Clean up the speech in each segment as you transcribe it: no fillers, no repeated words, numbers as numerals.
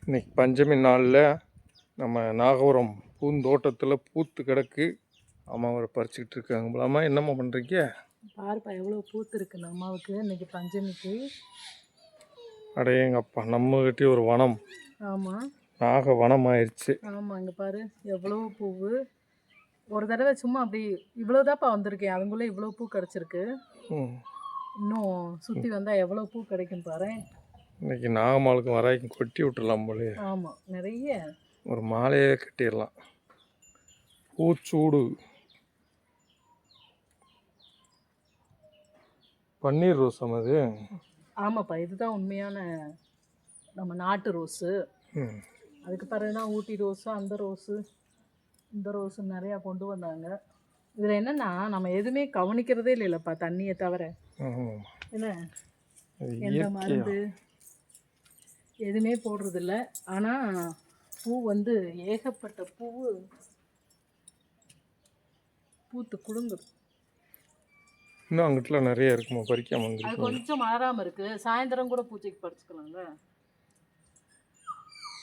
இன்னைக்கு பஞ்சமி நாளில் நம்ம நாகபுரம் பூந்தோட்டத்தில் பூத்து கிடக்கு. அம்மா அவரை பறிச்சுக்கிட்டு இருக்காங்க போலாமா. என்னம்மா பண்ணுறீங்க? பாருப்பா எவ்வளோ பூத்து இருக்கு அம்மாவுக்கு இன்னைக்கு பஞ்சமிக்கு. அடையங்கப்பா, நம்மகிட்டே ஒரு வனம். ஆமாம், நாக வனம் ஆயிடுச்சு. ஆமாம். இங்கே பாரு எவ்வளோ பூவு. ஒரு தடவை சும்மா அப்படி இவ்வளோதாப்பா வந்திருக்கேன், அதுக்குள்ளே இவ்வளோ பூ கிடச்சிருக்கு. இன்னும் சுற்றி வந்தால் எவ்வளோ பூ கிடைக்கும் பாரு. இன்னைக்கு நாகமாளுக்கு வராய்க்கும் கொட்டி விட்டுடலாம் போலே. ஆமாம், நிறைய ஒரு மாலையே கட்டிடலாம். பூச்சூடு பன்னீர் ரோஸம் அது. ஆமாப்பா, இதுதான் உண்மையான நம்ம நாட்டு ரோஸு. அதுக்கு பிறகு தான் ஊட்டி ரோஸு, அந்த ரோஸு, இந்த ரோஸு நிறையா கொண்டு வந்தாங்க. இதில் என்னென்னா நம்ம எதுவுமே கவனிக்கிறதே இல்லைல்லப்பா, தண்ணியை தவிர. என்ன எந்த மருந்து எதுவுமே போடுறதில்ல. ஆனால் பூ வந்து ஏகப்பட்ட பூவு பூத்து குலுங்குது. இன்னும் அங்கிட்ட நிறைய இருக்குமா, பறிக்காம அது வந்துருக்கு. கொஞ்சம் மாறாமல் இருக்குது. சாயந்தரம் கூட பூச்சைக்கு பறிச்சுக்கலாம்ல.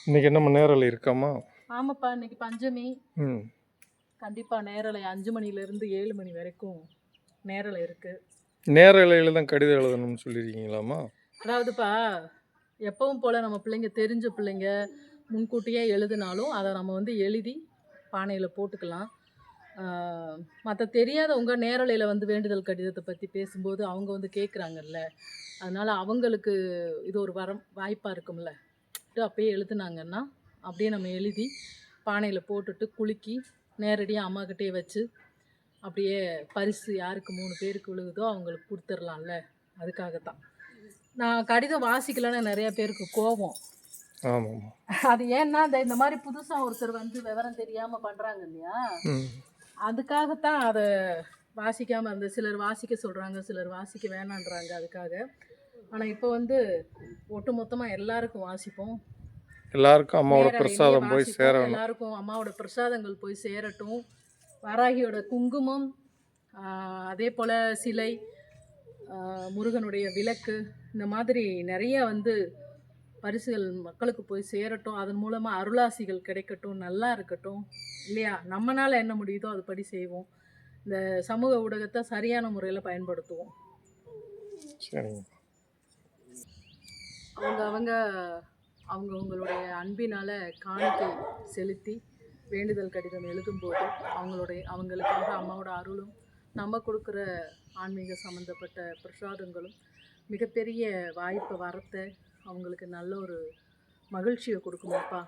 இன்னைக்கு என்ன நேரலை இருக்காமா? ஆமாப்பா, இன்னைக்கு பஞ்சமி. கண்டிப்பாக நேரலை 5 மணிலேருந்து 7 மணி வரைக்கும் நேரலை இருக்குது. நேரலையில் தான் கடிதம் எழுதணும்னு சொல்லியிருக்கீங்களாம்மா? அதாவதுப்பா, எப்பவும் போல் நம்ம பிள்ளைங்க தெரிஞ்ச பிள்ளைங்க முன்கூட்டியே எழுதினாலும் அதை நம்ம வந்து எழுதி பானையில் போட்டுக்கலாம். மற்ற தெரியாதவங்க நேரலையில் வந்து வேண்டுதல் கடிதத்தை பற்றி பேசும்போது அவங்க வந்து கேட்குறாங்கல்ல, அதனால் அவங்களுக்கு இது ஒரு வாய்ப்பாக இருக்கும்ல. அப்பயே எழுதுனாங்கன்னா அப்படியே நம்ம எழுதி பானையில் போட்டுட்டு குலுக்கி நேரடியாக அம்மாக்கிட்டே வச்சு அப்படியே பரிசு யாருக்கு 3 பேருக்கு விழுகுதோ அவங்களுக்கு கொடுத்துர்லாம்ல. அதுக்காகத்தான் நான் கடிதம் வாசிக்கலன்னு நிறைய பேருக்கு கோபம். ஆமாம், அது ஏன்னா இந்த மாதிரி புதுசாக ஒருத்தர் வந்து விவரம் தெரியாமல் பண்ணுறாங்க இல்லையா, அதுக்காகத்தான் அதை வாசிக்காமல் இருந்த. சிலர் வாசிக்க சொல்கிறாங்க, சிலர் வாசிக்க வேணான்றாங்க அதுக்காக. ஆனால் இப்போ வந்து ஒட்டு மொத்தமாக எல்லாருக்கும் வாசிப்போம். எல்லாருக்கும் அம்மாவோட பிரசாதம் போய் சேரணும். எல்லாருக்கும் அம்மாவோட பிரசாதங்கள் போய் சேரட்டும். வாராகியோட குங்குமம், அதே போல் சிலை, முருகனுடைய விளக்கு, இந்த மாதிரி நிறைய வந்து பரிசுகள் மக்களுக்கு போய் சேரட்டும். அதன் மூலமாக அருளாசிகள் கிடைக்கட்டும், நல்லா இருக்கட்டும் இல்லையா. நம்மளால் என்ன முடியுதோ அதுபடி செய்வோம். இந்த சமூக ஊடகத்தை சரியான முறையில் பயன்படுத்துவோம். அவங்களுடைய அன்பினால் காணிக்கை செலுத்தி வேண்டுதல் கடிதம் எழுதும்போது அவங்களுக்காக அம்மாவோட அருளும் நம்ம கொடுக்குற ஆன்மீக சம்மந்தப்பட்ட பிரசாதங்களும் மிகப்பெரிய வாய்ப்பை வரத்தை அவங்களுக்கு நல்ல ஒரு மகிழ்ச்சியை கொடுக்குமாப்பா.